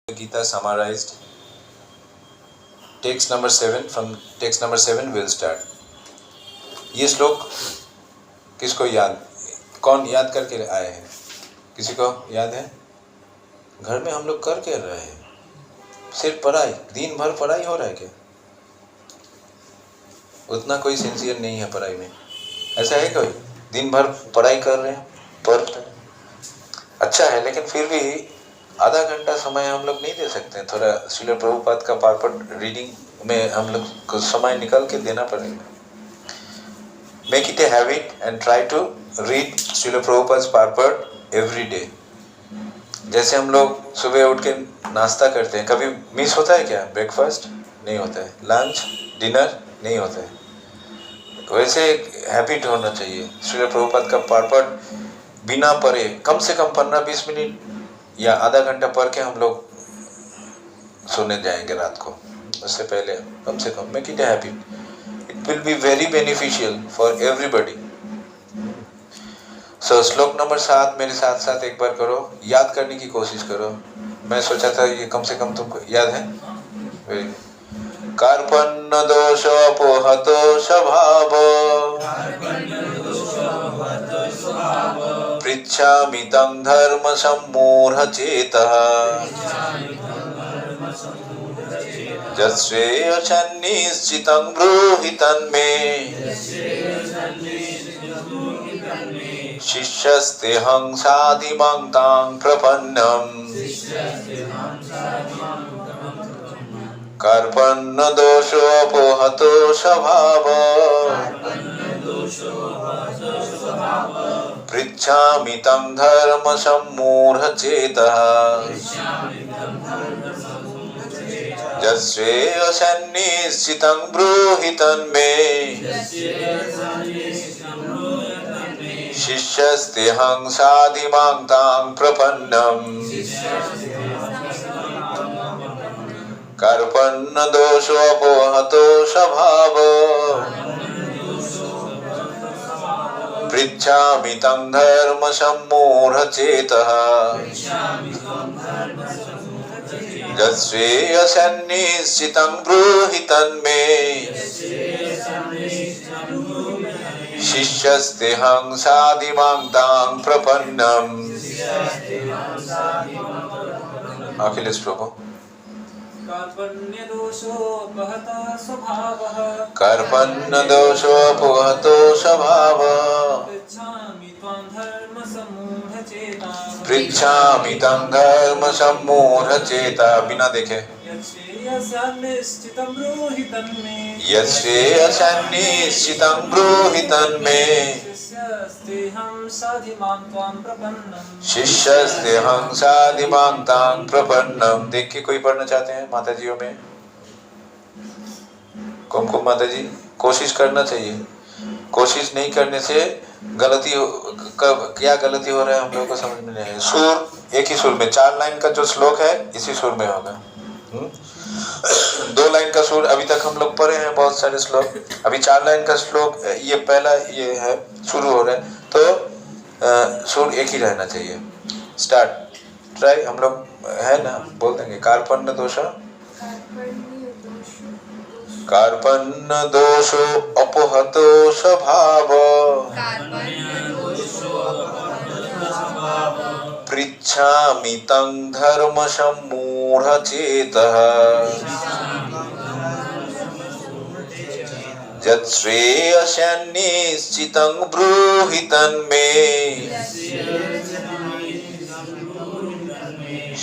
Gita summarized. Text number 7. From text number 7 we'll start. ये श्लोक किसको याद, कौन याद करके आए हैं? किसी को याद है? घर में हम लोग कर क्या रहे हैं? सिर्फ पढ़ाई, दिन भर पढ़ाई हो रहा है क्या? उतना कोई सिंसियर नहीं है पढ़ाई में, ऐसा है कोई? दिन भर पढ़ाई कर रहे हैं, पढ़ते हैं, अच्छा है, लेकिन फिर भी आधा घंटा समय हम लोग नहीं दे सकते? थोड़ा श्रील प्रभुपाद का पार्पट रीडिंग में हम लोग को समय निकाल के देना पड़ेगा. Make it a habit and try to read Srila Prabhupada purport every day. जैसे हम लोग सुबह उठ के नाश्ता करते हैं, कभी मिस होता है क्या? ब्रेकफास्ट नहीं होता है, लंच डिनर नहीं होता है. वैसे एक हैबिट होना चाहिए. श्रील प्रभुपाद का पार्पट बिना पढ़े कम से कम 15-20 मिनट या आधा घंटा पढ़ के हम लोग सोने जाएंगे रात को. उससे पहले कम से कम make it a habit. It will be very beneficial for everybody. So shloka number 7 मेरे साथ साथ एक बार करो, याद करने की कोशिश करो. मैं सोचा था ये कम से कम तुमको याद है. कार्पण्य दोष अपोहतो स्वभाव पृच्छामि तं धर्म सम्मूढ़ चेतः यश्रेयसन्निश्चितं ब्रूहि तन्मे शिष्यस्तेऽहं साधिमां तां प्रपन्नम्. कार्पण्य दोषो अपोहतो स्वभाव पृच्छामि तं धर्म सम्मूढ़ चेतः यश्रेयसन्निश्चितं ब्रूहि तन्मे शिष्यस्तेऽहं साधिमां तां प्रपन्नम्. कार्पण्य दोषो अपोहतो स्वभाव पृच्छामि तं धर्म सम्मूढ़ चेतः यश्रेयसन्निश्चितं ब्रूहि तन्मे शिष्यस्तेऽहं साधिमां तां प्रपन्नम्. अखिलेश प्रभु. कार्पण्य दोषोपहतो स्वभावः पृच्छामि तं धर्म सम्मूढ़ चेता. बिना देखे यश्रेयसन्निश्चितं ब्रूहि तन्मे शिष्यस्तेऽहं साधिमां तां प्रपन्नम्. देख के कोई पढ़ना चाहते हैं माताजियों में? कुमकुम माता जी, कोशिश करना चाहिए. कोशिश नहीं करने से गलती क्या गलती हो रहा है हम लोगों को समझ में नहीं है. सुर एक ही सुर में, 4 लाइन का जो श्लोक है इसी सुर में होगा. 2 लाइन का सुर अभी तक हम लोग पढ़े हैं बहुत सारे श्लोक. अभी 4 लाइन का श्लोक ये पहला ये है, शुरू हो रहा है, तो सुर एक ही रहना चाहिए. स्टार्ट. ट्राई. हम लोग है ना, बोल देंगे. कार्पण्य दोषो अपोहतो स्वभाव पृच्छामि तं धर्म सम्मूढ़ चेतः यश्रेयसन्निश्चितं ब्रूहि तन्मे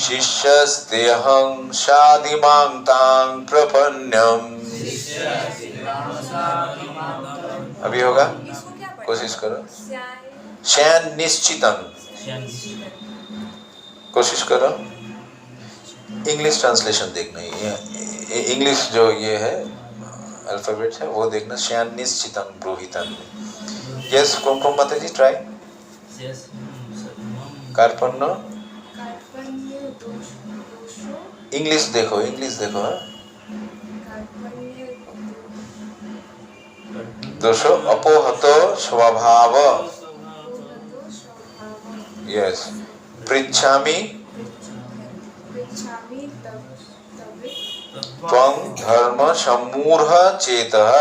शिष्यस्तेऽहं साधिमां तां प्रपन्नम्. अभी होगा, कोशिश करो. सन्निश्चितं कोशिश करो. इंग्लिश ट्रांसलेशन देखना, ये इंग्लिश जो ये है अल्फाबेट है वो देखना. सन्निश्चितं ब्रूहि तन्मे. यस कुमकुम माता जी, ट्राई. कार्पण्य इंग्लिश देखो, इंग्लिश देखो. दोषो अपोहतो स्वभाव. यस. पृच्छामि गच्छामि त्वं धर्म सम्मूढ़ चेतः।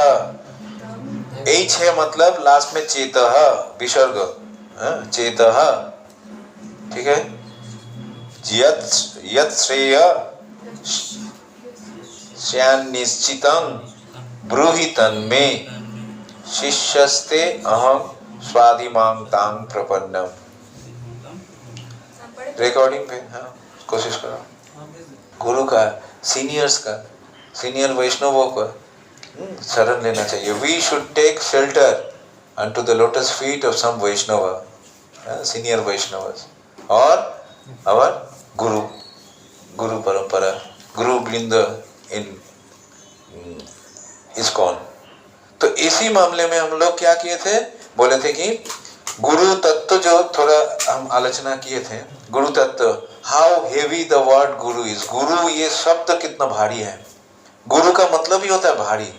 एच है मतलब लास्ट में चेतः विसर्ग, चेतः, ठीक है। यत् श्रेय स्यान्निश्चितं ब्रूहि तन्मे शिष्यस्ते अहम स्वादिमां तां प्रपन्नम। रिकॉर्डिंग पे, हाँ कोशिश करो। गुरु का, सीनियर्स का, सीनियर वैष्णवों का शरण लेना चाहिए। We should take shelter unto the lotus feet of some Vaishnava, senior Vaishnavas, or our Guru Parampara, Guru Brinda in ISKCON। तो इसी मामले में हम लोग क्या किए थे, बोले थे कि गुरु तत्व जो थोड़ा हम आलोचना किए थे। गुरु तत्व, how heavy the word Guru is. गुरु ये शब्द कितना भारी है। गुरु का मतलब ही होता है भारी,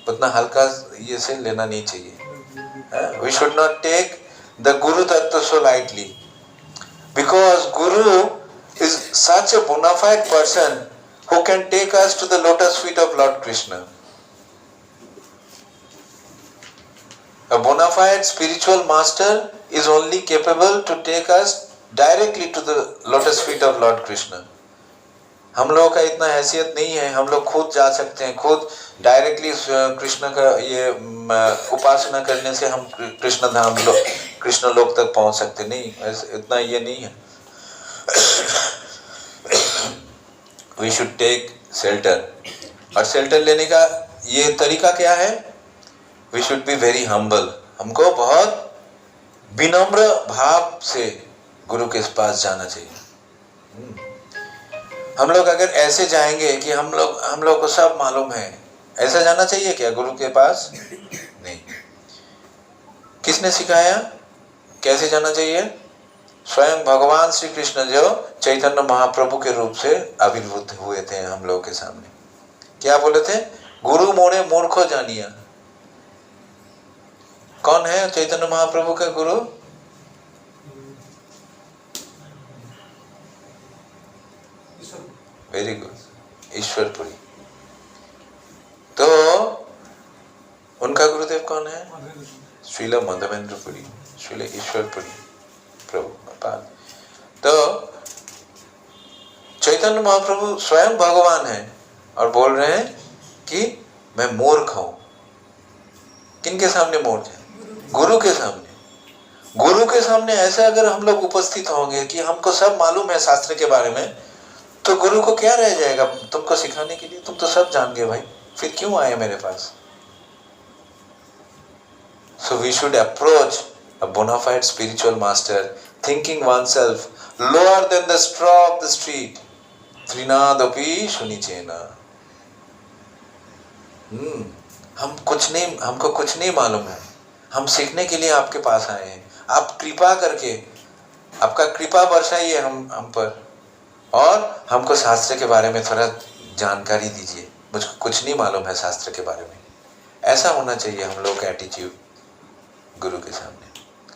उतना हल्का ये से लेना नहीं चाहिए। We should not take the Guru Tattva so lightly, because Guru is such a bona fide person who can take us to the lotus feet of Lord Krishna. A bona fide spiritual master is only capable to take us directly to the lotus feet of Lord Krishna. हम लोगों का इतना हैसियत नहीं है, हम लोग खुद जा सकते हैं, खुद डायरेक्टली कृष्ण का ये उपासना करने से हम कृष्ण धाम कृष्ण लोक तक पहुंच सकते नहीं, इतना ये नहीं है। वी शुड टेक शेल्टर, और शेल्टर लेने का ये तरीका क्या है, we should be very humble. हमको बहुत विनम्र भाव से गुरु के पास जाना चाहिए। हम लोग अगर ऐसे जाएंगे कि हम लोग को सब मालूम है, ऐसा जाना चाहिए क्या गुरु के पास? नहीं। किसने सिखाया, कैसे जाना चाहिए? स्वयं भगवान श्री कृष्ण जो चैतन्य महाप्रभु के रूप से आविर्भूत हुए थे हम लोग के सामने, क्या बोले थे? गुरु मोरे मूर्खो जानिया। कौन है चैतन्य महाप्रभु का गुरु? Very good, Ishwarpuri. तो उनका गुरुदेव कौन है? श्रील माधवेंद्रपुरी, श्रील ईश्वरपुरी प्रभुपाद। तो चैतन्य महाप्रभु स्वयं भगवान है और बोल रहे हैं कि मैं मूर्ख हूं। किनके सामने मूर्ख है? गुरु के सामने। गुरु के सामने ऐसे अगर हम लोग उपस्थित होंगे कि हमको सब मालूम है शास्त्र के बारे में, तो गुरु को क्या रह जाएगा तुमको सिखाने के लिए? तुम तो सब जान गए भाई, फिर क्यों आए मेरे पास? So we should approach a bona fide spiritual master thinking oneself lower than the straw of the street. Trinadapi shunichena. हमको कुछ नहीं मालूम है, हम सीखने के लिए आपके पास आए हैं। आप कृपा करके आपका कृपा बरसाइए हम पर, और हमको शास्त्र के बारे में थोड़ा जानकारी दीजिए। मुझको कुछ नहीं मालूम है शास्त्र के बारे में। ऐसा होना चाहिए हम लोग का एटीट्यूड गुरु के सामने,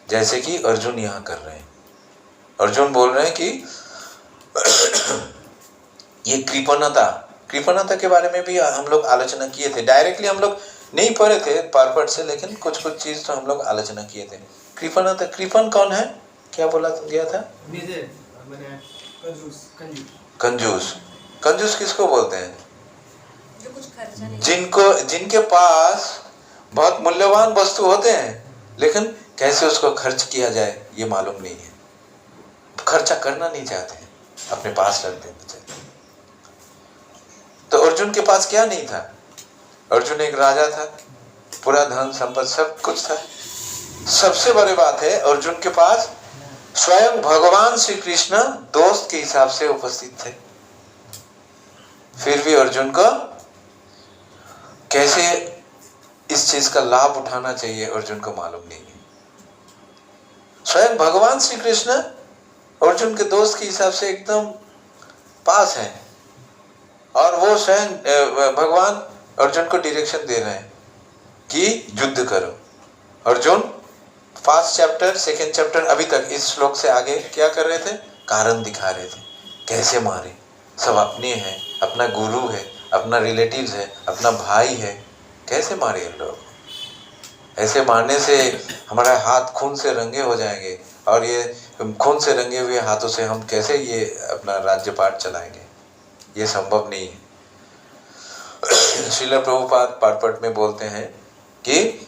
जैसे कि अर्जुन यहाँ कर रहे हैं। अर्जुन बोल रहे हैं कि ये कृपणता के बारे में भी हम लोग आलोचना किए थे। डायरेक्टली हम लोग नहीं पढ़े थे पारपट से, लेकिन कुछ चीज तो हम लोग आलोचना किए थे। कृपण कौन है? क्या बोला गया था? कंजूस किसको बोलते हैं? जो कुछ खर्चा नहीं, जिनके पास बहुत मूल्यवान वस्तु होते हैं, लेकिन कैसे उसको खर्च किया जाए ये मालूम नहीं है, खर्चा करना नहीं चाहते हैं, अपने पास रख देना चाहते हैं। तो अर्जुन के पास क्या नहीं था? अर्जुन एक राजा था, पूरा धन संपत्ति सब कुछ था। सबसे बड़ी बात है, अर्जुन के पास स्वयं भगवान श्री कृष्ण दोस्त के हिसाब से उपस्थित थे। फिर भी अर्जुन को कैसे इस चीज का लाभ उठाना चाहिए अर्जुन को मालूम नहीं है। स्वयं भगवान श्री कृष्ण अर्जुन के दोस्त के हिसाब से एकदम पास है, और वो स्वयं भगवान अर्जुन को डायरेक्शन दे रहे हैं कि युद्ध करो। Arjun first chapter second chapter अभी तक इस श्लोक से आगे क्या कर रहे थे? कारण दिखा रहे थे, कैसे मारे। सब अपने हैं, अपना गुरु है, अपना रिलेटिव्स है, अपना भाई है, कैसे मारे इन लोग? ऐसे मारने से हमारा हाथ खून से रंगे हो जाएंगे, और ये खून से रंगे हुए हाथों से हम कैसे ये अपना राज्यपाट चलाएंगे? ये संभव नहीं है। श्रील प्रभुपाद पारपट में बोलते हैं कि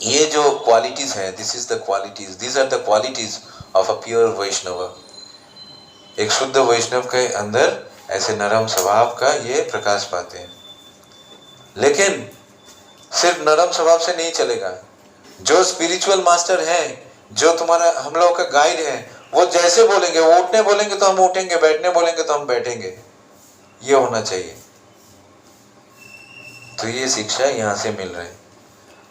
ये जो क्वालिटीज है, this is the qualities, these are the qualities of a pure Vaishnava. एक शुद्ध वैष्णव के अंदर ऐसे नरम स्वभाव का ये प्रकाश पाते हैं। लेकिन सिर्फ नरम स्वभाव से नहीं चलेगा। जो स्पिरिचुअल मास्टर है, जो तुम्हारा हम लोगों का गाइड है, वो जैसे बोलेंगे, वो उठने बोलेंगे तो हम उठेंगे, बैठने बोलेंगे तो हम बैठेंगे, ये होना चाहिए। तो ये शिक्षा यहाँ से मिल रही है।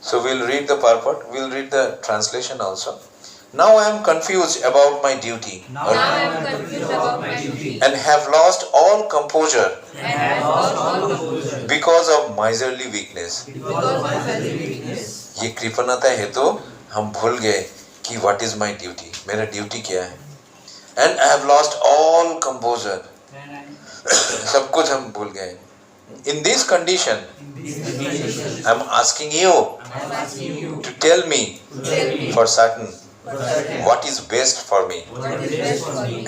So we'll read the purport, we'll read the translation also. Now I am confused about my duty. Now I am confused about my duty. And have lost all composure And have lost all composure. because of miserly weakness. Because of my miserly weakness. ये कृपणता है तो हम भूल गए कि what is my duty, मेरा duty क्या है। And I have lost all composure. सब कुछ हम भूल गए। In this condition, I am asking you to tell me for certain what is best for me.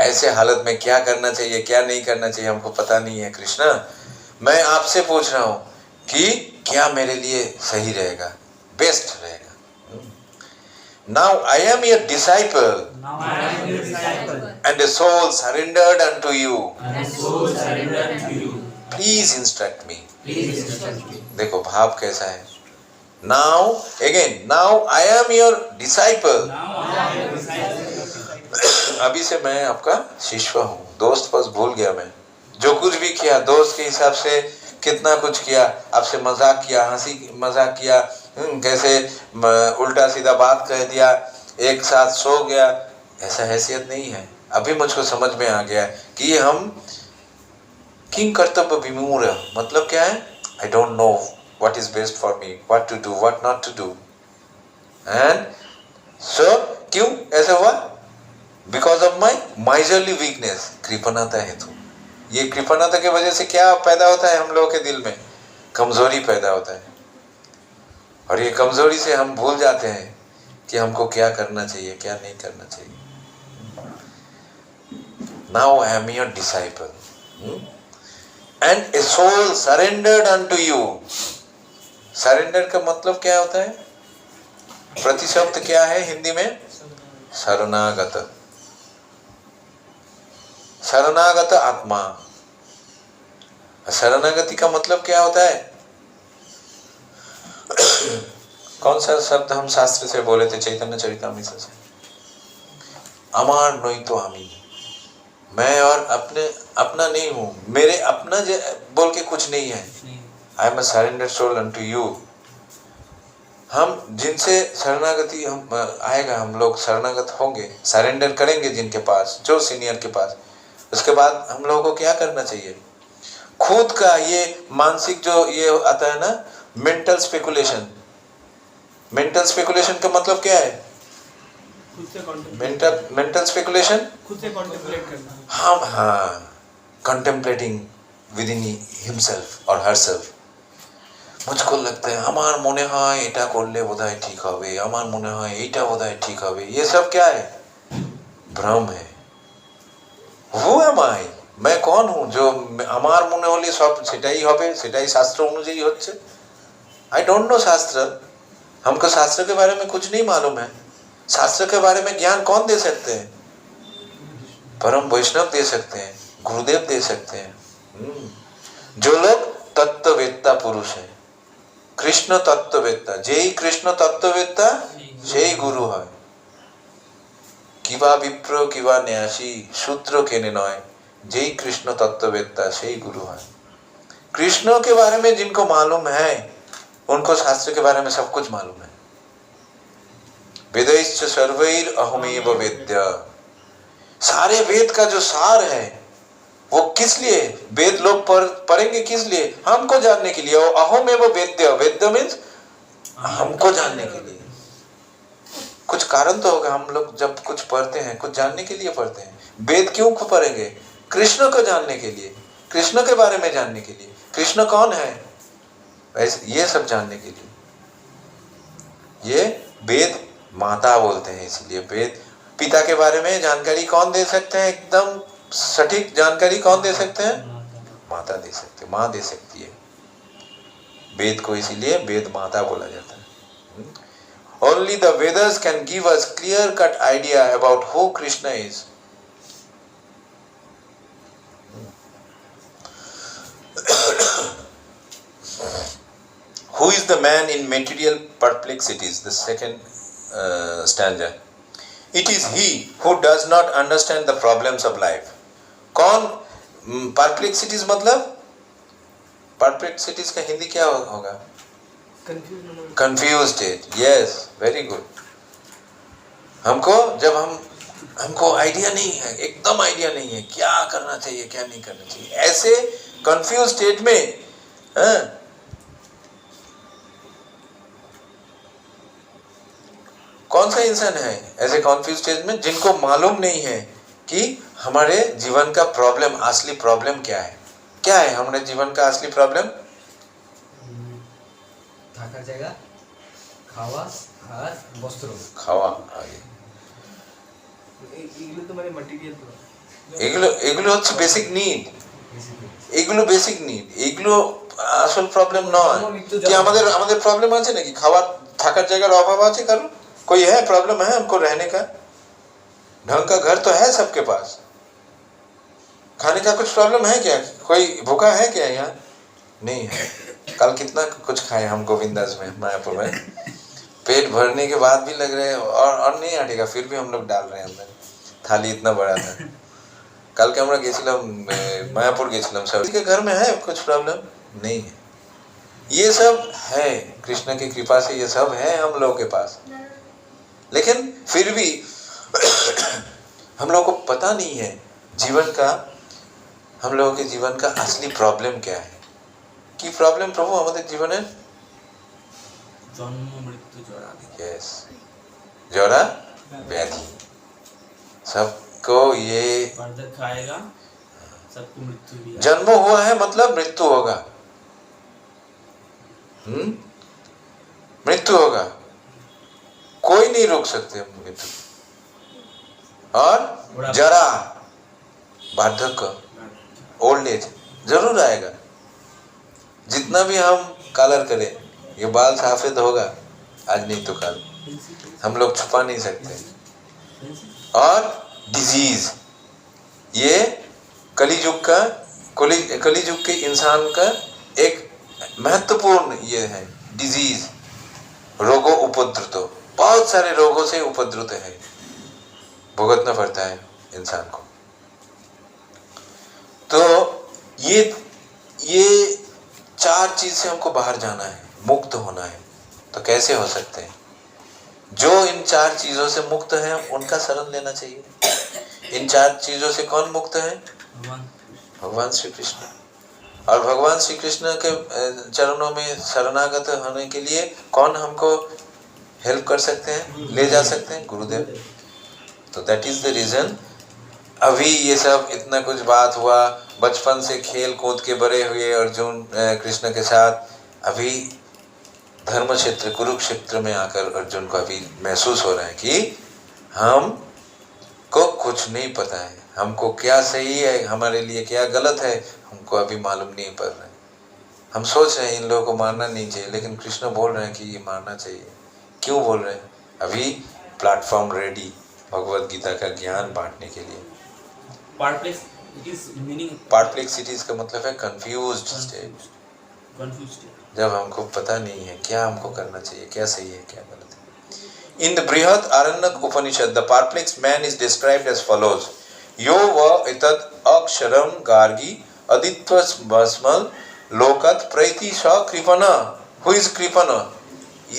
ऐसे हालत में क्या करना चाहिए, क्या नहीं करना चाहिए, हमको पता नहीं है कृष्णा। मैं आपसे पूछ रहा हूँ कि क्या मेरे लिए सही रहेगा, बेस्ट रहेगा। Now I am your disciple, and the soul surrendered unto you. Please instruct me. देखो भाव कैसा है। Now again, now I am your disciple. अभी से मैं आपका शिष्य हूँ। दोस्त बस भूल गया मैं, जो कुछ भी किया दोस्त के हिसाब से, कितना कुछ किया, आपसे मजाक किया, हंसी मजाक किया, कैसे उल्टा सीधा बात कह दिया, एक साथ सो गया, ऐसा हैसियत नहीं है। अभी मुझको समझ में आ गया कि हम किंग कर्तव्य विमूढ़, मतलब क्या है? I don't know what is best for me, what to do, what not to do. And so क्यों ऐसा हुआ? Because of my miserly weakness, कृपणता हेतु। ये कृपणता की वजह से क्या पैदा होता है हम लोगों के दिल में? कमजोरी पैदा होता है, और ये कमजोरी से हम भूल जाते हैं कि हमको क्या करना चाहिए, क्या नहीं करना चाहिए। Now I am your disciple, and a soul surrendered unto you. Surrender का मतलब क्या होता है? प्रतिशब्द क्या है हिंदी में? शरणागत। शरणागत आत्मा। शरणागति का मतलब क्या होता है? कौन सा शब्द हम शास्त्र से बोले थे चैतन्य चरितामृत से? अमार नहीं तो आमी। मैं और अपना नहीं हूँ, मेरे अपना बोल के कुछ नहीं है। I am a surrendered soul unto you. हम जिनसे शरणागति हम आएगा, हम लोग शरणागत होंगे, सरेंडर करेंगे जिनके पास, जो सीनियर के पास, उसके बाद हम लोगों को क्या करना चाहिए? खुद का ये मानसिक जो ये आता है ना, मेंटल स्पेकुलेशन। मेंटल स्पेकुलेशन का मतलब क्या है? मेंटल स्पेकुलेशन खुद से कॉन्टेम्पलेट करना। हाँ, कंटेम्पलेटिंग विद इन हिमसेल्फ और हरसेल्फ। मुझको लगता है আমার মনে হয় এটা করলে বোধহয় ঠিক হবে, আমার মনে হয় এইটা বোধহয় ঠিক হবে। ये सब क्या है? भ्रम है। Who am I? मैं कौन हूँ जो আমার মনে হলে सब সেটাই হবে, সেটাই शास्त्र অনুযায়ী হচ্ছে? I don't know शास्त्र। हमको शास्त्र के बारे में कुछ नहीं मालूम है। शास्त्र के बारे में ज्ञान कौन दे सकते हैं? परम वैष्णव दे सकते हैं, गुरुदेव दे सकते हैं, जो लोग तत्ववेत्ता पुरुष है, कृष्ण तत्ववेत्ता। जेई कृष्ण तत्ववेत्ता সেই गुरु হয়। কিবা বিপ্র কিবা ন্যাসী शूद्र केने नय, जेई कृष्ण तत्ववेत्ता সেই गुरु है। कृष्ण के बारे में जिनको मालूम है, उनको शास्त्र के बारे में सब कुछ मालूम है। वेदैश्च सर्वैर अहमेव वेद्य। सारे वेद का जो सार है वो किस लिए? वेद लोग पढ़ेंगे किस लिए? हमको जानने के लिए। अहमेव वेद्य, वेद्य मीन्स हमको जानने के लिए। कुछ कारण तो होगा, हम लोग जब कुछ पढ़ते हैं कुछ जानने के लिए पढ़ते हैं। वेद क्यों को पढ़ेंगे? कृष्ण को जानने के लिए। कृष्ण के बारे में जानने के लिए, कृष्ण कौन है ये सब जानने के लिए। ये वेद माता बोलते हैं, इसलिए वेद पिता के बारे में जानकारी कौन दे सकते हैं, एकदम सटीक जानकारी कौन दे सकते हैं, माता दे सकते, माँ दे सकती है वेद को, इसीलिए वेद माता बोला जाता है। Only the Vedas can give us clear-cut idea about who Krishna is. Who is the man in material perplexities? The second stanza. It is he who does not understand the problems of life. कौन perplexities मतलब perplexities का हिंदी क्या होगा? Confused state. Yes, very good. हमको idea नहीं है, एकदम idea नहीं है क्या करना चाहिए क्या नहीं करना चाहिए, ऐसे कंफ्यूज स्टेट में कौन सा इंसान है ऐसे कंफ्यूज स्टेट में जिनको मालूम नहीं है कि हमारे जीवन का प्रॉब्लम, असली प्रॉब्लम क्या है। क्या है हमारे जीवन का असली प्रॉब्लम? থাকার জায়গা, খাওয়া আর বস্ত্র। খাওয়া আগে, এগুলো তো মানে ম্যাটেরিয়াল, এগুলো হচ্ছে বেসিক নিড, এগুলো বেসিক নিড, এগুলো আসল প্রবলেম নয়। কি আমাদের প্রবলেম আছে নাকি? খাবার থাকার জায়গার অভাব আছে কারণ? कोई है प्रॉब्लम है हमको रहने का? ढंग का घर तो है सबके पास। खाने का कुछ प्रॉब्लम है क्या? कोई भूखा है क्या यहाँ? नहीं है। कल कितना कुछ खाए हम गोविंदास में, मायापुर में, पेट भरने के बाद भी लग रहे हैं और नहीं हटेगा, फिर भी हम लोग डाल रहे हैं अंदर, थाली इतना बड़ा था। कल के हमरा गेছিলাম मायापुर गेছিলাম, सभी के घर में है कुछ प्रॉब्लम? नहीं है। ये सब है कृष्ण की कृपा से, ये सब है हम लोगों के पास, लेकिन फिर भी हम लोगों को पता नहीं है जीवन का, हम लोगों के जीवन का असली प्रॉब्लम क्या है। কি প্রবলেম প্রভু আমাদের জীবনে? জন্ম মৃত্যু জরা। यस, जरा व्याधि, सबको ये बर्दक खाएगा, सबको मृत्यु भी। जन्म हुआ है मतलब मृत्यु होगा, मृत्यु होगा, कोई नहीं रोक सकते मृत्यु। और जरा, वार्धक्य, ओल्ड एज जरूर आएगा। जितना भी हम कलर करें, ये बाल सफेद होगा आज नहीं तो कल, हम लोग छुपा नहीं सकते। और डिजीज, ये कलियुग के इंसान का एक महत्वपूर्ण ये है डिजीज, रोगों उपद्रुत, बहुत सारे रोगों से उपद्रुत है, भुगतना पड़ता है इंसान को। तो ये चार चीज से हमको बाहर जाना है, मुक्त होना है। तो कैसे हो सकते हैं? जो इन चार चीजों से मुक्त है उनका शरण लेना चाहिए। इन चार चीजों से कौन मुक्त है? भगवान श्री कृष्ण। और भगवान श्री कृष्ण के चरणों में शरणागत होने के लिए कौन हमको हेल्प कर सकते हैं, ले जा सकते हैं? गुरुदेव। तो दैट इज द रीजन अभी ये सब इतना कुछ बात हुआ, बचपन से खेल कूद के बड़े हुए अर्जुन कृष्ण के साथ, अभी धर्म क्षेत्र कुरुक्षेत्र में आकर अर्जुन को अभी महसूस हो रहा है कि हम को कुछ नहीं पता है, हमको क्या सही है, हमारे लिए क्या गलत है, हमको अभी मालूम नहीं पड़ रहा है। हम सोच रहे हैं इन लोगों को मारना नहीं चाहिए, लेकिन कृष्ण बोल रहे हैं कि ये मारना चाहिए। क्यों बोल रहे हैं? अभी प्लेटफॉर्म रेडी भगवत गीता का ज्ञान बांटने के लिए। परप्लेक्सिटीज का मतलब है कंफ्यूज्ड स्टेट, जब हमको पता नहीं है क्या हमको करना चाहिए, क्या सही है क्या गलत है। In the Brihad Aranyaka Upanishad the perplexed man is described as follows: यो व एतत् अक्षरम गार्गी अदित्व भस्मल लोकत प्रैति स कृपण। हु इज कृपण?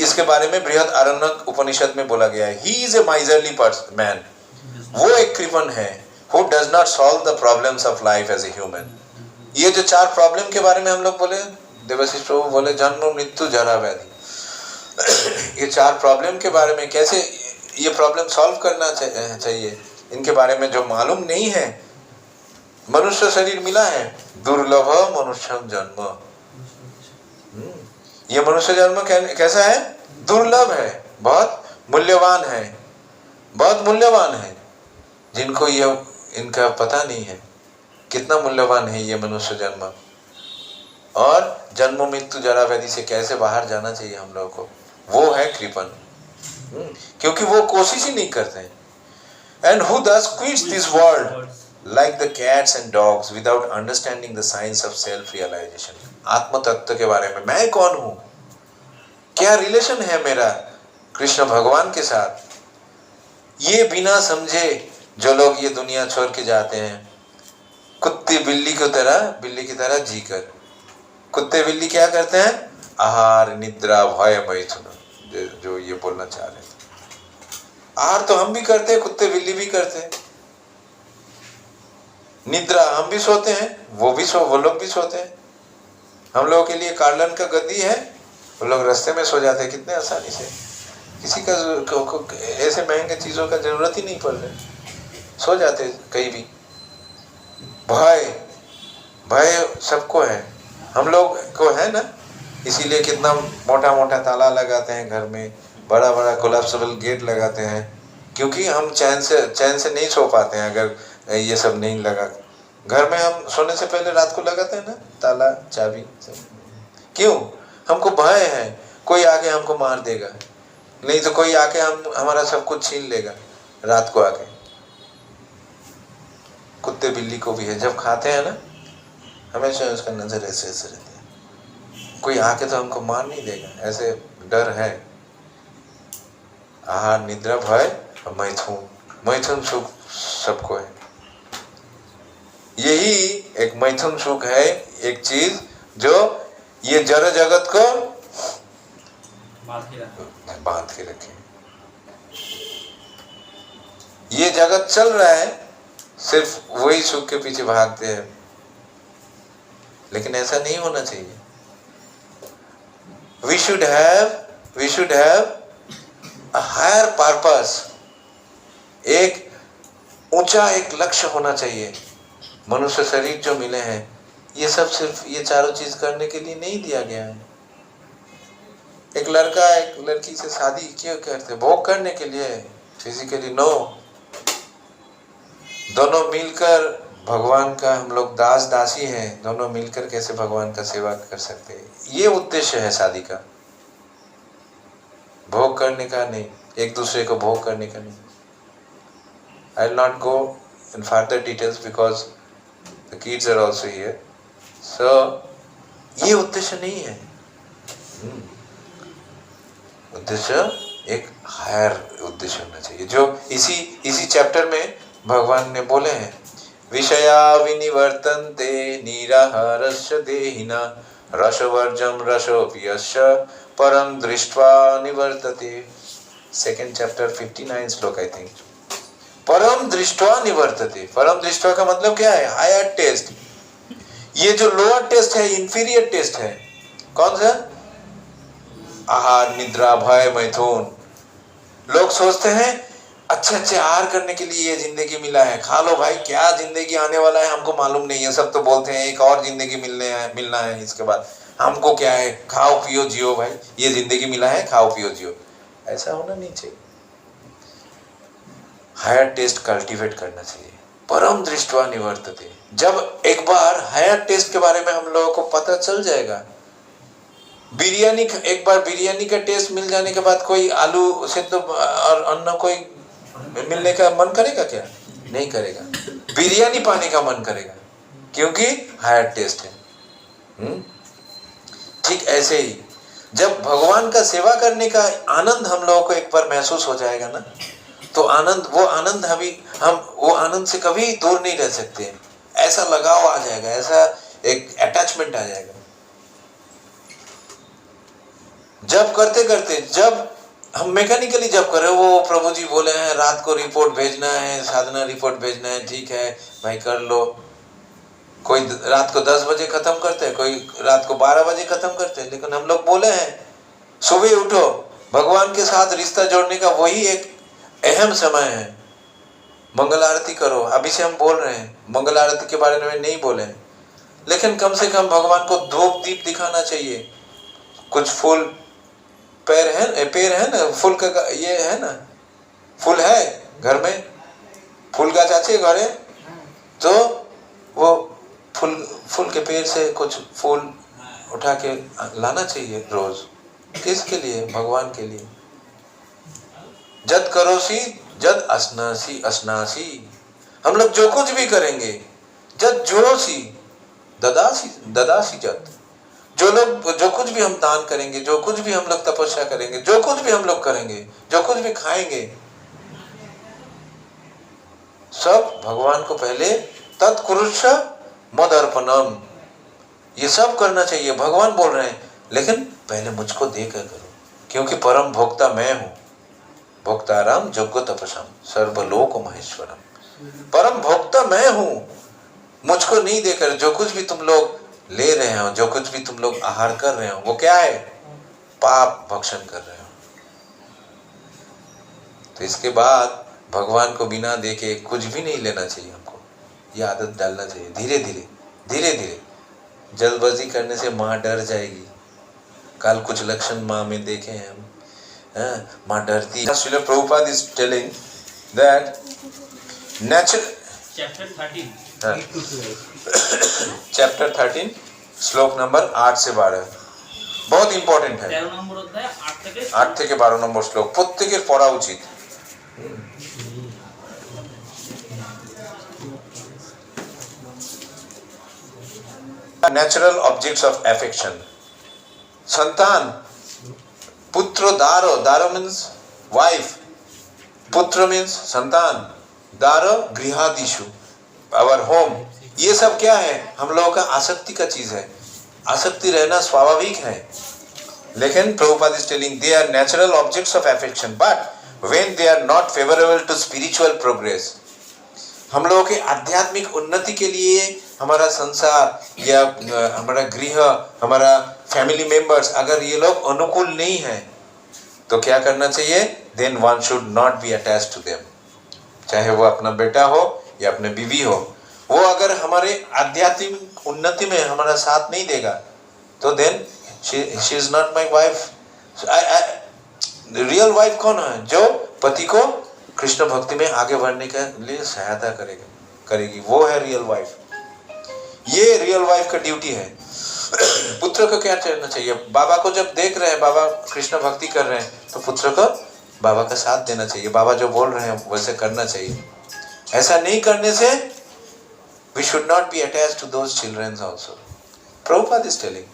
इसके बारे में बृहद आरण्यक उपनिषद में बोला गया है, he is a miserly man. वो एक कृपण है who does not solve the problems of life as a human। ये जो चार प्रॉब्लम के बारे में हम लोग बोले, देवाशीष प्रभु बोले जन्म मृत्यु जरा व्याधि, ये चार प्रॉब्लम के बारे में कैसे ये प्रॉब्लम सॉल्व करना चाहिए, इनके बारे में जो मालूम नहीं है मनुष्य शरीर मिला है, दुर्लभ मनुष्य जन्म। ये मनुष्य जन्म कैसा है? दुर्लभ है, बहुत मूल्यवान है, बहुत मूल्यवान है। जिनको ये इनका पता नहीं है कितना मूल्यवान है ये मनुष्य जन्म, और जन्म मृत्यु जरा व्याधि से कैसे बाहर जाना चाहिए हम लोगों को, वो है कृपण। क्योंकि वो कोशिश ही नहीं करते हैं। And who thus quits this world like the cats and dogs without understanding the science of self-realization। आत्म तत्व के बारे में, मैं कौन हूँ, क्या रिलेशन है मेरा कृष्ण भगवान के साथ, ये बिना समझे जो लोग ये दुनिया छोड़ के जाते हैं, कुत्ते बिल्ली की तरह जीकर। कुत्ते बिल्ली क्या करते हैं? आहार निद्रा भय मैथुन, जो ये बोलना चाह रहे थे। आहार तो हम भी करते हैं, कुत्ते बिल्ली भी करते हैं। निद्रा हम भी सोते हैं, वो लोग भी सोते हैं। हम लोगों के लिए कार्लन का गद्दी है, वो लोग रास्ते में सो जाते हैं कितने आसानी से। किसी का ऐसे महंगे चीजों का जरूरत ही नहीं पड़ रहा, सो जाते कहीं भी। भय सबको है, हम लोग को है ना, इसीलिए कितना मोटा मोटा ताला लगाते हैं घर में, बड़ा बड़ा कोलैप्सिबल गेट लगाते हैं, क्योंकि हम चैन से नहीं सो पाते हैं अगर ये सब नहीं लगा। घर में हम सोने से पहले रात को लगाते हैं ना ताला चाबी सब। क्यों? हमको भय है कोई आके हमको मार देगा, नहीं तो कोई आके हमारा सब कुछ छीन लेगा रात को आके। कुत्ते बिल्ली को भी है, जब खाते हैं ना हमेशा उसका नजर ऐसे रहती है, कोई आके तो हमको मार नहीं देगा, ऐसे डर है। आहार निद्रा भय और मैथुन सुख सबको है। यही एक मैथुन सुख है, एक चीज जो ये जड़ जगत को बांध के रखे। ये जगत चल रहा है, सिर्फ वही सुख के पीछे भागते हैं, लेकिन ऐसा नहीं होना चाहिए। We should have a higher purpose, एक ऊंचा एक लक्ष्य होना चाहिए। मनुष्य शरीर जो मिले हैं, ये सब सिर्फ ये चारों चीज करने के लिए नहीं दिया गया है। एक लड़का एक लड़की से शादी क्यों करते? भोग करने के लिए, फिजिकली नो। दोनों मिलकर भगवान का, हम लोग दास दासी हैं, दोनों मिलकर कैसे भगवान का सेवा कर सकते हैं, ये उद्देश्य है शादी का। भोग करने का नहीं, एक दूसरे को भोग करने का नहीं। I will not go in further details because the kids are also here. So ये उद्देश्य नहीं है। उद्देश्य एक हायर उद्देश्य होना चाहिए, जो इसी चैप्टर में भगवान ने बोले हैं। विषया विनिवर्तन्ते निराहारस्य देहिना रसवर्जम रसोऽप्यस्य परम दृष्ट्वा निवर्तते। सेकेंड चैप्टर 59 श्लोक आई थिंक। परम दृष्ट्वा निवर्तते। परम दृष्ट्वा का मतलब क्या है? Higher taste. ये जो लोअर टेस्ट है, इंफीरियर टेस्ट है। कौन सा? आहार निद्रा भय मैथुन। लोग सोचते हैं अच्छे आहार करने के लिए ये जिंदगी मिला है, खा लो भाई, क्या जिंदगी आने वाला है हमको मालूम नहीं है। सब तो बोलते हैं एक और जिंदगी मिलना है, इसके बाद हमको क्या है, खाओ पियो जियो भाई, ये जिंदगी मिला है, खाओ पियो जियो। ऐसा होना नहीं चाहिए। हायर टेस्ट कल्टीवेट करना चाहिए। परम दृष्ट्वा निवर्तते। जब एक बार हायर टेस्ट के बारे में हम लोगों को पता चल जाएगा, एक बार बिरयानी का टेस्ट मिल जाने के बाद कोई आलू से तो और अन्न कोई मिलने का मन करेगा क्या? नहीं करेगा। बिरयानी पाने का मन करेगा, क्योंकि हायर टेस्ट है। ठीक ऐसे ही जब भगवान का सेवा करने का आनंद हम लोगों को एक बार महसूस हो जाएगा ना, तो वो आनंद से कभी दूर नहीं रह सकते। ऐसा लगाव आ जाएगा, ऐसा एक अटैचमेंट आ जाएगा। जब करते जब हम मैकेनिकली जब कर रहे, वो प्रभु जी बोले हैं रात को रिपोर्ट भेजना है, साधना रिपोर्ट भेजना है, ठीक है भाई कर लो। कोई रात को 10 बजे खत्म करते हैं, कोई रात को 12 बजे खत्म करते हैं, लेकिन हम लोग बोले हैं सुबह उठो, भगवान के साथ रिश्ता जोड़ने का वही एक अहम समय है। मंगल आरती करो। अभी से हम बोल रहे हैं, मंगल आरती के बारे में नहीं बोले, लेकिन कम से कम भगवान को धूप दीप दिखाना चाहिए। कुछ फूल पेड़ है ना, फूल का ये है ना, फूल है घर में, फूल गाछ अच्छे घर है, तो वो फूल के पेड़ से कुछ फूल उठा के लाना चाहिए रोज। किसके लिए? भगवान के लिए। जद करोसी जद असनासी असनासी, हम लोग जो कुछ भी करेंगे, जद जोशी ददासी ददासी जद, जो कुछ भी हम दान करेंगे, जो कुछ भी हम लोग तपस्या करेंगे, जो कुछ भी हम लोग करेंगे, जो कुछ भी खाएंगे, सब भगवान को पहले तत्कुरुष मदर्पणम, ये सब करना चाहिए। भगवान बोल रहे हैं, लेकिन पहले मुझको देकर करो, क्योंकि परम भोक्ता मैं हूं। भोक्ताराम जोग्य तपसम सर्वलोक महेश्वरम, परम भोक्ता मैं हूं। मुझको नहीं देकर जो कुछ भी तुम लोग ले रहे हो, जो कुछ भी तुम लोग आहार कर रहे हो, वो क्या है? पाप भक्षण कर रहे हो। तो इसके बाद भगवान को बिना देखे कुछ भी नहीं लेना चाहिए। हमको ये आदत डालना चाहिए। धीरे धीरे धीरे धीरे, जल्दबाजी करने से माँ डर जाएगी। कल कुछ लक्षण माँ में देखे हैं हम, माँ डरती है। Srila Prabhupada is telling that natural, chapter 13 श्लोक नंबर 8 से 12 बहुत इंपॉर्टेंट है। 13 নম্বর অধ্যায় 8 থেকে 12 নম্বর শ্লোক প্রত্যেকের পড়া উচিত। Natural objects of affection. संतान, पुत्र, दारो, दारो means wife, पुत्र means संतान, दारो गृहादिषु, our home, ये सब क्या है? हम लोगों का आसक्ति का चीज है। आसक्ति रहना स्वाभाविक है, लेकिन Prabhupada is telling they are natural objects of affection, but when they are not favorable to spiritual progress, हम लोगों के आध्यात्मिक उन्नति के लिए हमारा संसार या हमारा गृह, हमारा फैमिली मेंबर्स, अगर ये लोग अनुकूल नहीं है, तो क्या करना चाहिए? Then one should not be attached to them. चाहे वो अपना बेटा हो या अपने बीवी हो, वो अगर हमारे आध्यात्मिक उन्नति में हमारा साथ नहीं देगा, तो then she is not my wife. Real wife कौन है? जो पति को कृष्ण भक्ति में आगे बढ़ने के लिए सहायता करेगी, वो है रियल वाइफ। ये रियल वाइफ का ड्यूटी है। पुत्र को क्या करना चाहिए? बाबा को जब देख रहे हैं, बाबा कृष्ण भक्ति कर रहे हैं, तो पुत्र को बाबा का साथ देना चाहिए। बाबा जो बोल रहे हैं वैसे करना चाहिए। ऐसा नहीं करने से we should not be attached to those children also. Prabhupada is telling.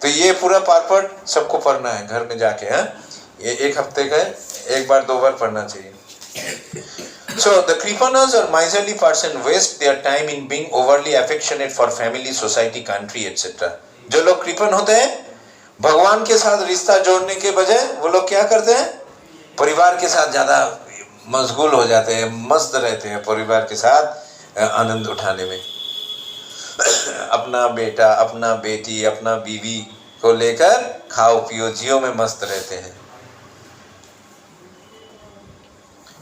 तो ये पूरा पार्ट सबको पढ़ना है घर में जाके, हैं? ये एक हफ्ते का एक बार 2 बार पढ़ना चाहिए। So the kripanas or miserly person waste their time in being overly affectionate for family, society, country, etc. जो लोग कृपण होते हैं, भगवान के साथ रिश्ता जोड़ने के बजाय वो लोग क्या करते हैं? परिवार के साथ ज्यादा मशगूल हो जाते हैं, मस्त रहते हैं परिवार के साथ आनंद उठाने में। अपना बेटा, अपना बेटी, अपना बीवी को लेकर खाओ पियो जियो में मस्त रहते हैं।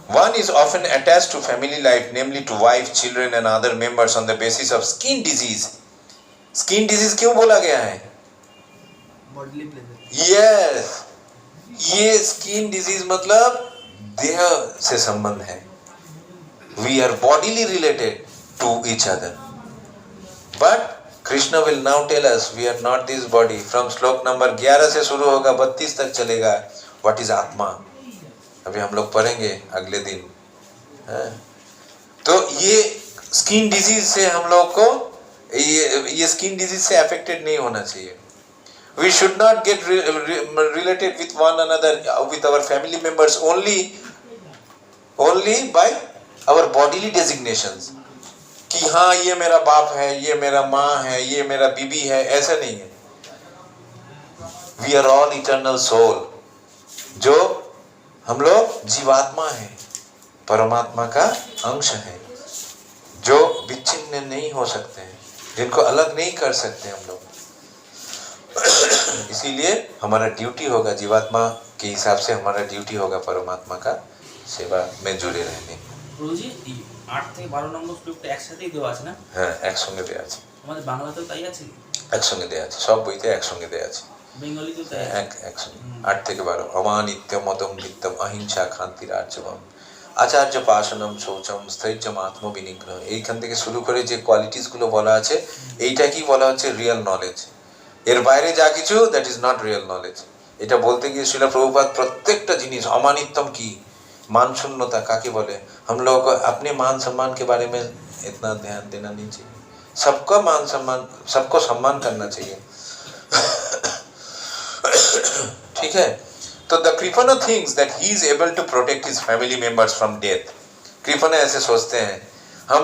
One is often attached to family life, namely to wife, children and other members on the basis of skin disease. Skin disease क्यों बोला गया है? Bodily pleasure. Yes, ये skin disease मतलब देह से संबंध है। We are bodily related to each other, but Krishna will now tell us we are not this body. From श्लोक नंबर 11 से शुरू होगा, 32 तक चलेगा। What is आत्मा? अभी हम लोग पढ़ेंगे अगले दिन, है? तो ये स्किन डिजीज से हम लोग को ये स्किन डिजीज से अफेक्टेड नहीं होना चाहिए। We should not get related with one another, with our family members only by our bodily designations. कि हाँ ये मेरा बाप है, ये मेरा माँ है, ये मेरा बीबी है, ऐसा नहीं है। We are all eternal soul, जो हम लोग जीवात्मा है, परमात्मा का अंश है, जो विच्छिन्न नहीं हो सकते हैं, जिनको अलग नहीं कर सकते हम लोग। इसीलिए हमारा ड्यूटी होगा, जीवात्मा के हिसाब से हमारा ड्यूटी होगा परमात्मा का सेवा में जुड़े रहने। প্রভুজি এই 8 থেকে 12 নম্বর শ্লোকটা একসাথেই দেওয়া আছে না? হ্যাঁ একসঙ্গে দেয়া আছে, আমাদের বাংলাতেও তাই আছে, একসঙ্গে দেয়া আছে, সব বইতে একসঙ্গে দেয়া আছে, বেঙ্গলিতেও তাই আছে। একসঙ্গে 8 থেকে 12। অমানিত্যম মদম নিত্যম অহিংসা ক্ষান্তিরার্জবম আচার্য পাশনম শৌচম স্থৈর্যম আত্মবিনিগ্রহ, এইখান থেকে শুরু করে যে কোয়ালিটিস গুলো বলা আছে এইটা কি বলা হচ্ছে রিয়েল নলেজ। এর বাইরে যা কিছু that is not real knowledge. এটা বলতে গিয়ে শিলা প্রভুপাদ প্রত্যেকটা জিনিস, অমানিত্যম কি, मान शून्यता काके बोले, हम लोगों को अपने मान सम्मान के बारे में इतना ध्यान देना नहीं चाहिए, सबका मान सम्मान, सबको सम्मान करना चाहिए। ठीक है, तो the kripana thinks that he is able to protect his family members from death. कृपना ऐसे सोचते हैं हम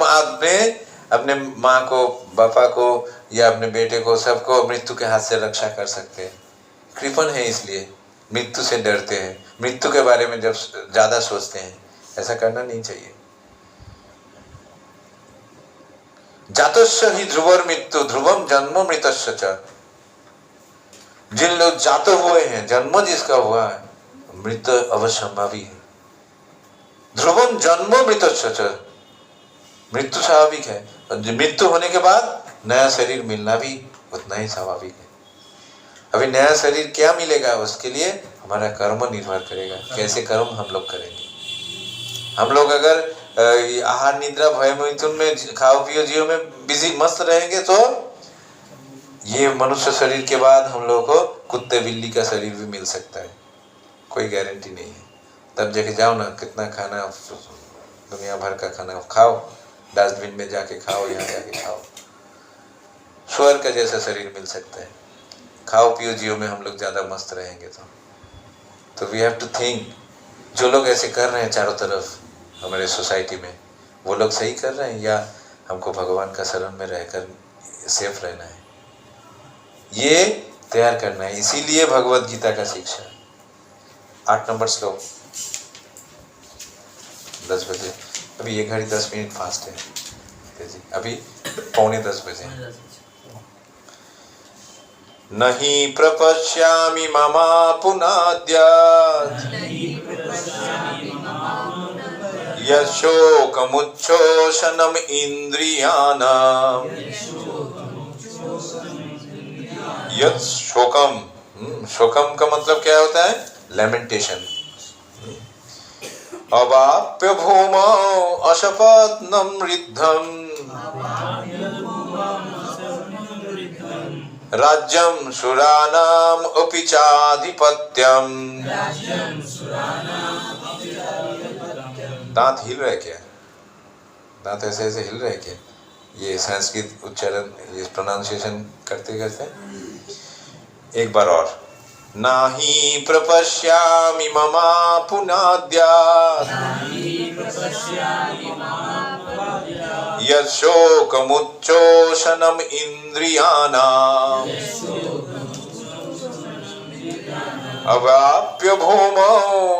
अपने माँ को, पापा को या अपने बेटे को, सबको मृत्यु के हाथ से रक्षा कर सकते हैं। कृपण है इसलिए मृत्यु से डरते हैं, मृत्यु के बारे में जब ज्यादा सोचते हैं। ऐसा करना नहीं चाहिए। जातस्य ही ध्रुवर मृत्यु ध्रुवम जन्म मृतस्य च, जिन लोग जात हुए हैं, जन्म जिसका हुआ है, मृत्यु अवश्यंभावी है। ध्रुवम जन्म मृतस्य च, मृत्यु स्वाभाविक है, मृत्यु होने के बाद नया शरीर मिलना भी उतना ही स्वाभाविक है। अभी नया शरीर क्या मिलेगा उसके लिए हमारा कर्म निर्भर करेगा, कैसे कर्म हम लोग करेंगे। हम लोग अगर आहार निद्रा भय मैथुन में खाओ पियो जियो में बिजी मस्त रहेंगे तो ये मनुष्य शरीर के बाद हम लोग को कुत्ते बिल्ली का शरीर भी मिल सकता है, कोई गारंटी नहीं है। तब जाके जाओ ना, कितना खाना दुनिया भर का खाना खाओ, डस्टबिन में जाके खाओ, यहाँ जाके खाओ, स्वर का जैसा शरीर मिल सकता है। खाओ पियो जियो में हम लोग ज़्यादा मस्त रहेंगे तो वी हैव टू थिंक, जो लोग ऐसे कर रहे हैं चारों तरफ हमारे सोसाइटी में, वो लोग सही कर रहे हैं या हमको भगवान का शरण में रहकर सेफ रहना है, ये तैयार करना है। इसीलिए भगवत गीता का शिक्षा 8 नंबर श्लोक 10 बजे, अभी ये घड़ी 10 मिनट फास्ट है जी, अभी 9:45 बजे। नहीं प्रपश्यामि ममा पुनाद्यात् यशोकमुच्छोषणम् इंद्रियाणाम् यत् शोकम, शोकम का मतलब क्या होता है, लेमेंटेशन। अवाप्य भूमौ अशपत्नम रिद्धम राज्यम सुरानाम अपि चाधिपत्यम। दांत हिल रहे क्या, दांत ऐसे ऐसे हिल रहे क्या, ये संस्कृत उच्चारण, ये प्रोनाउंसिएशन करते करते एक बार और। नाही प्रपश्यामि ममा पुनाद्यात् यशोकमुच्छोषणम् इंद्रियाणाम् अवाप्य भूमौ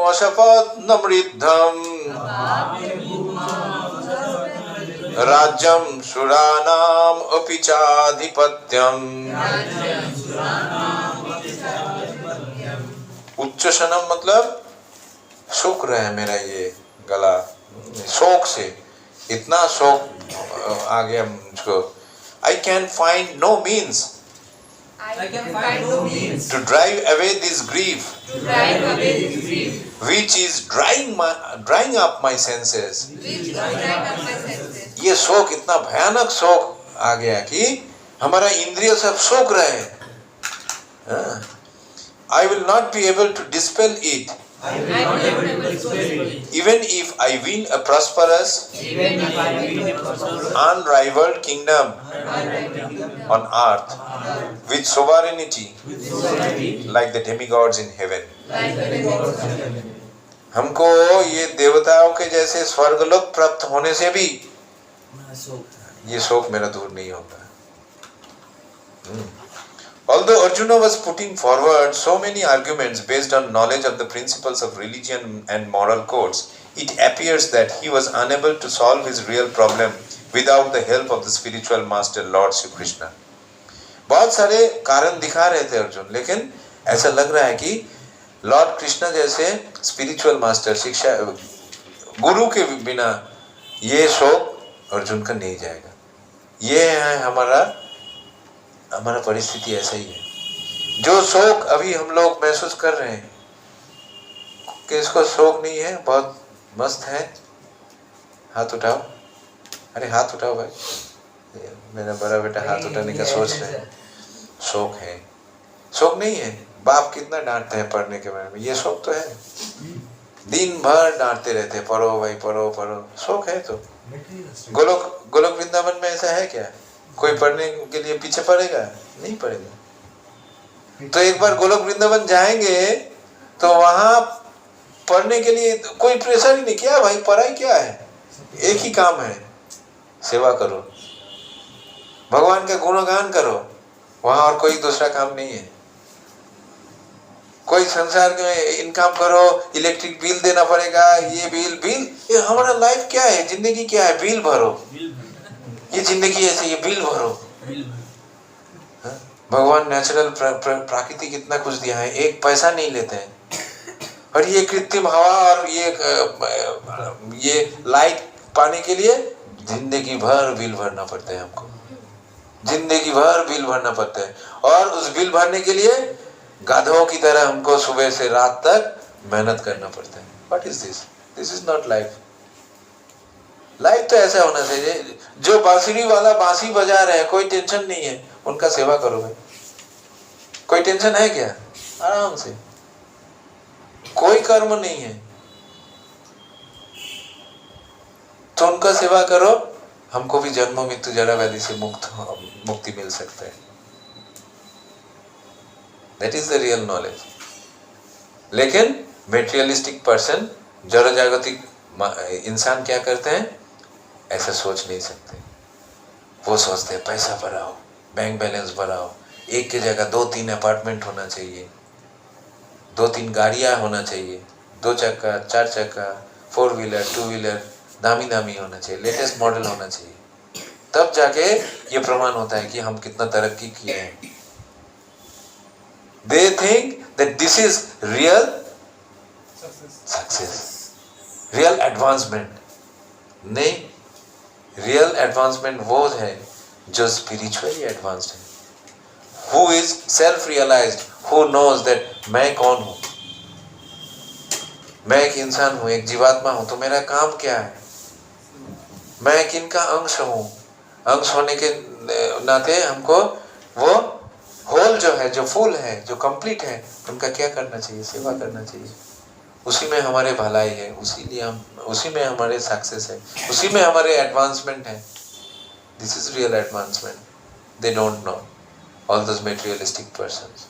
अशपत्नम् रिद्धम् राज्यं सुरानाम् अपि चाधिपत्यम्। उच्चोषणम मतलब सूख रहा है मेरा ये गला, शोक से, इतना शोक आ गया मुझको। I can find no means to drive away this grief, which is drying up my senses. ये शोक, इतना भयानक शोक आ गया कि हमारा इंद्रिय सब सोख रहे हैं। I will not be able to dispel it, even if I win a prosperous, unrivaled kingdom on earth with sovereignty like the demigods in heaven. हमको ये देवताओं के जैसे स्वर्गलोक प्राप्त होने से भी ये शोक मेरा दूर नहीं होगा। Although Arjuna was putting forward so many arguments based on knowledge of the principles of religion and moral codes, it appears that he was unable to solve his real problem without the help of the spiritual master Lord Shri Krishna. बहुत सारे कारण दिखा रहे थे अर्जुन, लेकिन ऐसा लग रहा है कि लॉर्ड कृष्णा जैसे स्पिरिचुअल मास्टर, शिक्षा गुरु के बिना ये शोक अर्जुन का नहीं जाएगा। ये है हमारा परिस्थिति ऐसा ही है। जो शोक अभी हम लोग महसूस कर रहे हैं कि इसको शोक नहीं है, बहुत मस्त है, हाथ उठाओ। अरे हाथ उठाओ भाई, मेरा बड़ा बेटा हाथ उठाने का सोच रहा है। शोक है, शोक नहीं है। बाप कितना डांटते हैं पढ़ने के बारे में, ये शोक तो है। दिन भर डांटते रहते, पढ़ो भाई पढ़ो पढ़ो, शौक है। तो गोलोक वृंदावन में ऐसा है क्या? कोई पढ़ने के लिए पीछे पड़ेगा? नहीं पड़ेगा। तो एक बार गोलोक वृंदावन जाएंगे तो वहां पढ़ने के लिए कोई प्रेशर ही नहीं। क्या भाई, पढ़ाई क्या है? एक ही काम है, सेवा करो, भगवान का गुणगान करो। वहां और कोई दूसरा काम नहीं है। कोई संसार में इनकम करो, इलेक्ट्रिक बिल देना पड़ेगा, ये बिल, ये हमारा लाइफ क्या है? जिंदगी क्या है? बिल भरो। ये जिंदगी ऐसे, ये बिल भरो। भगवान नेचुरल प्राकृतिक कितना कुछ दिया है, एक पैसा नहीं लेते हैं। और ये कृत्रिम हवा और ये लाइट पाने के लिए जिंदगी भर बिल भरना पड़ता है हमको। जिंदगी भर बिल भरना पड़ता है। और उस बिल भरने के लिए गाधों की तरह हमको सुबह से रात तक मेहनत करना पड़ता है। What is this? This is not life. Life तो ऐसा होना चाहिए, जो बांसुरी वाला बांसुरी बजा रहे हैं, कोई टेंशन नहीं है, उनका सेवा करो भाई। कोई टेंशन है क्या? आराम से, कोई कर्म नहीं है तो उनका सेवा करो। हमको भी जन्म मृत्यु जरा व्याधि से मुक्ति मिल सकता है। That is the real knowledge. लेकिन मेटेरियलिस्टिक पर्सन, जड़ जागतिक इंसान क्या करते हैं? ऐसा सोच नहीं सकते। वो सोचते हैं पैसा बढ़ाओ, बैंक बैलेंस बढ़ाओ, एक की जगह 2-3 अपार्टमेंट होना चाहिए, 2-3 गाड़ियां होना चाहिए, 2 चक्का 4 चक्का, 4 व्हीलर 2 व्हीलर, दामी होना चाहिए, लेटेस्ट मॉडल होना चाहिए। तब जाके ये प्रमाण होता है कि हम कितना तरक्की किए हैं। They think that this is real success, real advancement. नहीं, real advancement वो है जो spiritually advanced है, who is self-realized, who knows that मैं कौन हूँ। मैं एक इंसान हूँ, एक जीवात्मा हूँ, तो मेरा काम क्या है? मैं किनका अंश हूँ? अंश होने के नाते हमको वो होल जो है, जो फूल है, जो कंप्लीट है, उनका क्या करना चाहिए? सेवा करना चाहिए। उसी में हमारे भलाई है, उसी में हमारे सक्सेस है, उसी में हमारे एडवांसमेंट है। This is real advancement. They don't know, all those materialistic persons.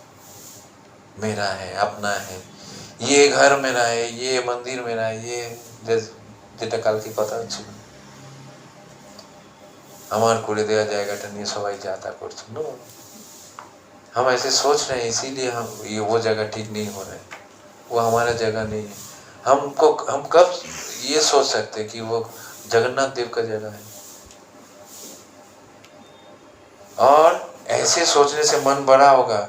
मेरा है, अपना है, ये घर मेरा है, ये मंदिर मेरा है, ये যেটা কালকে কথা হচ্ছিল, আমার করে দেওয়া জায়গাটা निये সবাই যা তা করছে। नो, हम ऐसे सोच रहे हैं, इसीलिए हम वो जगह ठीक नहीं हो रहे, वो हमारा जगह नहीं है। हम कब ये सोच सकते हैं कि वो जगन्नाथ देव का जगह है? और ऐसे सोचने से मन बड़ा होगा,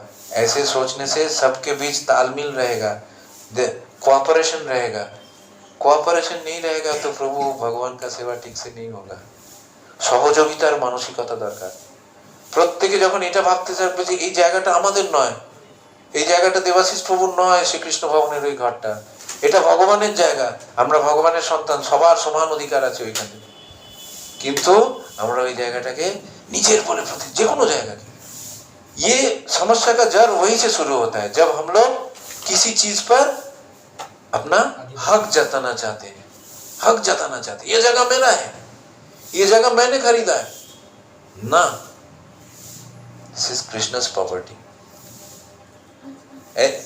ऐसे सोचने से सबके बीच तालमेल रहेगा, कोऑपरेशन रहेगा। कोऑपरेशन नहीं रहेगा तो प्रभु भगवान का सेवा ठीक से नहीं होगा। সহযোগিতার মানসিকতা দরকার। প্রত্যেকে যখন এটা ভাবতে থাকবে যে এই জায়গাটা আমাদের নয়, এই জায়গাটা দেবাশিস প্রভুর নয়, শ্রীকৃষ্ণ ভবনের ওই ঘরটা, এটা ভগবানের জায়গা, আমরা ভগবানের সন্তান, সবার সমান অধিকার আছে ওইখানে। কিন্তু আমরা ওই জায়গাটাকে নিজের বলে যে কোনো জায়গাকে, ये समस्या का जड़ वहीं से शुरू होता है, जब हम लोग किसी चीज पर अपना हक जताना चाहते हैं। हक जताना चाहते हैं, ये जगह मेरा है, ये जगह मैंने खरीदा है ना, दिस इज कृष्णस प्रॉपर्टी।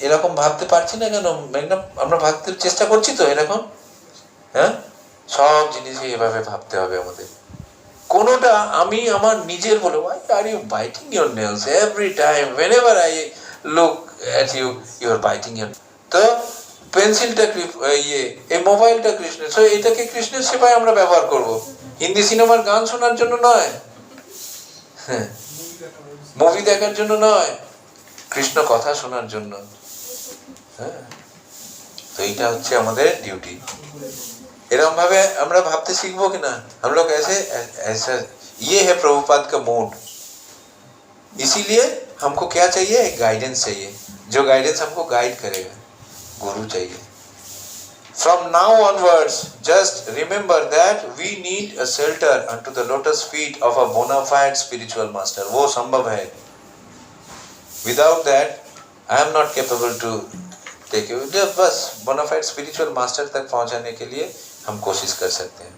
এরকম ভাবতে পারছি না কেন? আমরা ভাবতে চেষ্টা করছি তো এরকম। হ্যাঁ, সব জিনিসই এভাবে ভাবতে হবে আমাদের। কোনোটা আমি আমার নিজের বলে, why are you biting your nails every time whenever I look at you, you are biting your। তো পেন্সিলটা এই মোবাইলটা কৃষ্ণের, সো এটাকে কৃষ্ণের সেবায় আমরা ব্যবহার করব। হিন্দি সিনেমার গান শোনার জন্য নয়, মুভি দেখার জন্য নয়, কৃষ্ণ কথা শোনার জন্য। হ্যাঁ, তো এইটা হচ্ছে আমাদের ডিউটি। এরকম ভাবে আমরা ভাবতে শিখবো कि ना हम लोग ऐसा ये है प्रभुपाद का मूड। इसीलिए हमको क्या चाहिए, एक गाइडेंस चाहिए, जो गाइडेंस हमको गाइड करेगा, गुरु चाहिए। From now onwards, just remember that we need a shelter unto the lotus feet of a bona fide spiritual master. वो संभव है। Without that, I am not capable to take you. बस bona fide spiritual master तक पहुंचाने के लिए हम कोशिश कर सकते हैं,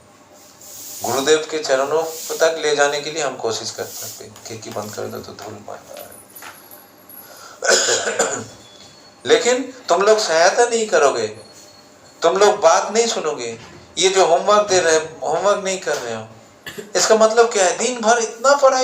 गुरुदेव के चरणों तक ले जाने के लिए हम कोशिश कर सकते हैं। खिड़की बंद कर दो तो धूल मार। लेकिन तुम लोग सहायता नहीं करोगे, तुम लोग बात नहीं सुनोगे, ये जो होमवर्क दे रहे हो, होमवर्क नहीं कर रहे हो, इसका मतलब क्या है? दिन भर इतना पढ़ाई